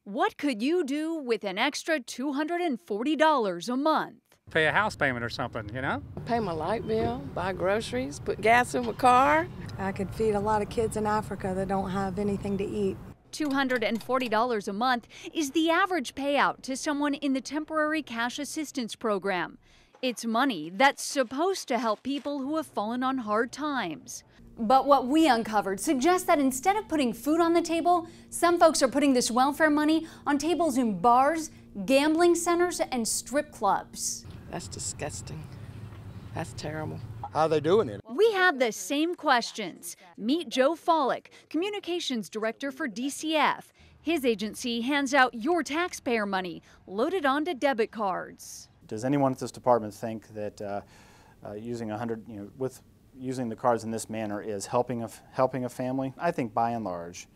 What could you do with an extra $240 a month? Pay a house payment or something, you know? Pay my light bill, buy groceries, put gas in my car. I could feed a lot of kids in Africa that don't have anything to eat. $240 a month is the average payout to someone in the Temporary Cash Assistance Program. It's money that's supposed to help people who have fallen on hard times. But what we uncovered suggests that instead of putting food on the table, some folks are putting this welfare money on tables in bars, gambling centers, and strip clubs. That's disgusting. That's terrible. How are they doing it? We have the same questions. Meet Joe Follick, Communications Director for DCF. His agency hands out your taxpayer money loaded onto debit cards. Does anyone at this department think that using using the cards in this manner is helping a family? I think by and large,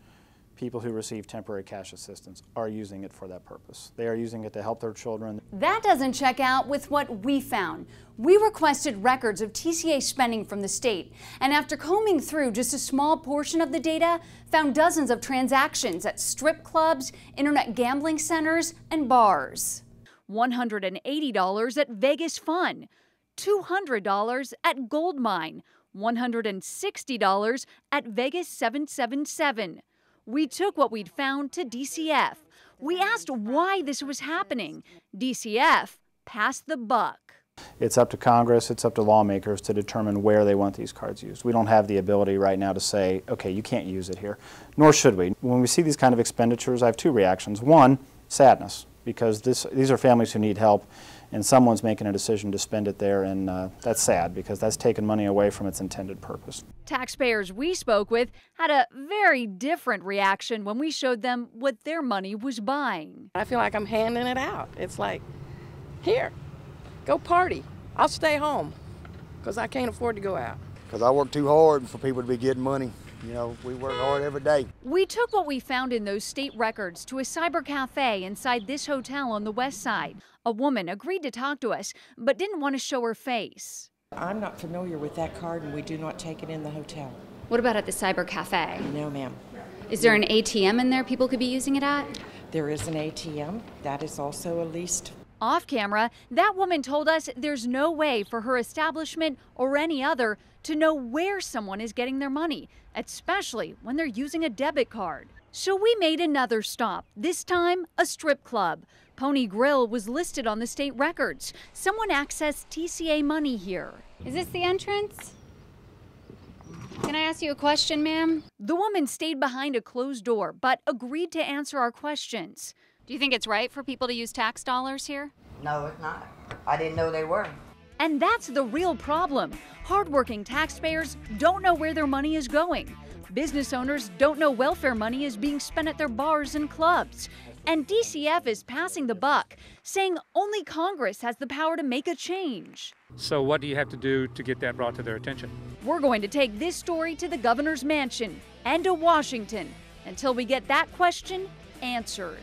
people who receive temporary cash assistance are using it for that purpose. They are using it to help their children. That doesn't check out with what we found. We requested records of TCA spending from the state, and after combing through just a small portion of the data, found dozens of transactions at strip clubs, internet gambling centers, and bars. $180 at Vegas Fun, $200 at Goldmine, $160 at Vegas 777. We took what we'd found to DCF. We asked why this was happening. DCF passed the buck. It's up to Congress, it's up to lawmakers to determine where they want these cards used. We don't have the ability right now to say, okay, you can't use it here, nor should we. When we see these kind of expenditures, I have two reactions. One, sadness, because these are families who need help, and someone's making a decision to spend it there, and that's sad because that's taking money away from its intended purpose. Taxpayers we spoke with had a very different reaction when we showed them what their money was buying. I feel like I'm handing it out. It's like, here, go party. I'll stay home because I can't afford to go out. Because I work too hard for people to be getting money. You know, we work hard every day. We took what we found in those state records to a cyber cafe inside this hotel on the west side. A woman agreed to talk to us, but didn't want to show her face. I'm not familiar with that card, and we do not take it in the hotel. What about at the cyber cafe? No, ma'am. Is there an ATM in there people could be using it at? There is an ATM. That is also a leased. Off camera, that woman told us there's no way for her establishment or any other to know where someone is getting their money, especially when they're using a debit card. So we made another stop, this time a strip club. Pony Grill was listed on the state records. Someone accessed TCA money here. Is this the entrance? Can I ask you a question, ma'am? The woman stayed behind a closed door, but agreed to answer our questions. Do you think it's right for people to use tax dollars here? No, it's not. I didn't know they were. And that's the real problem. Hardworking taxpayers don't know where their money is going. Business owners don't know welfare money is being spent at their bars and clubs. And DCF is passing the buck, saying only Congress has the power to make a change. So what do you have to do to get that brought to their attention? We're going to take this story to the governor's mansion and to Washington until we get that question answered.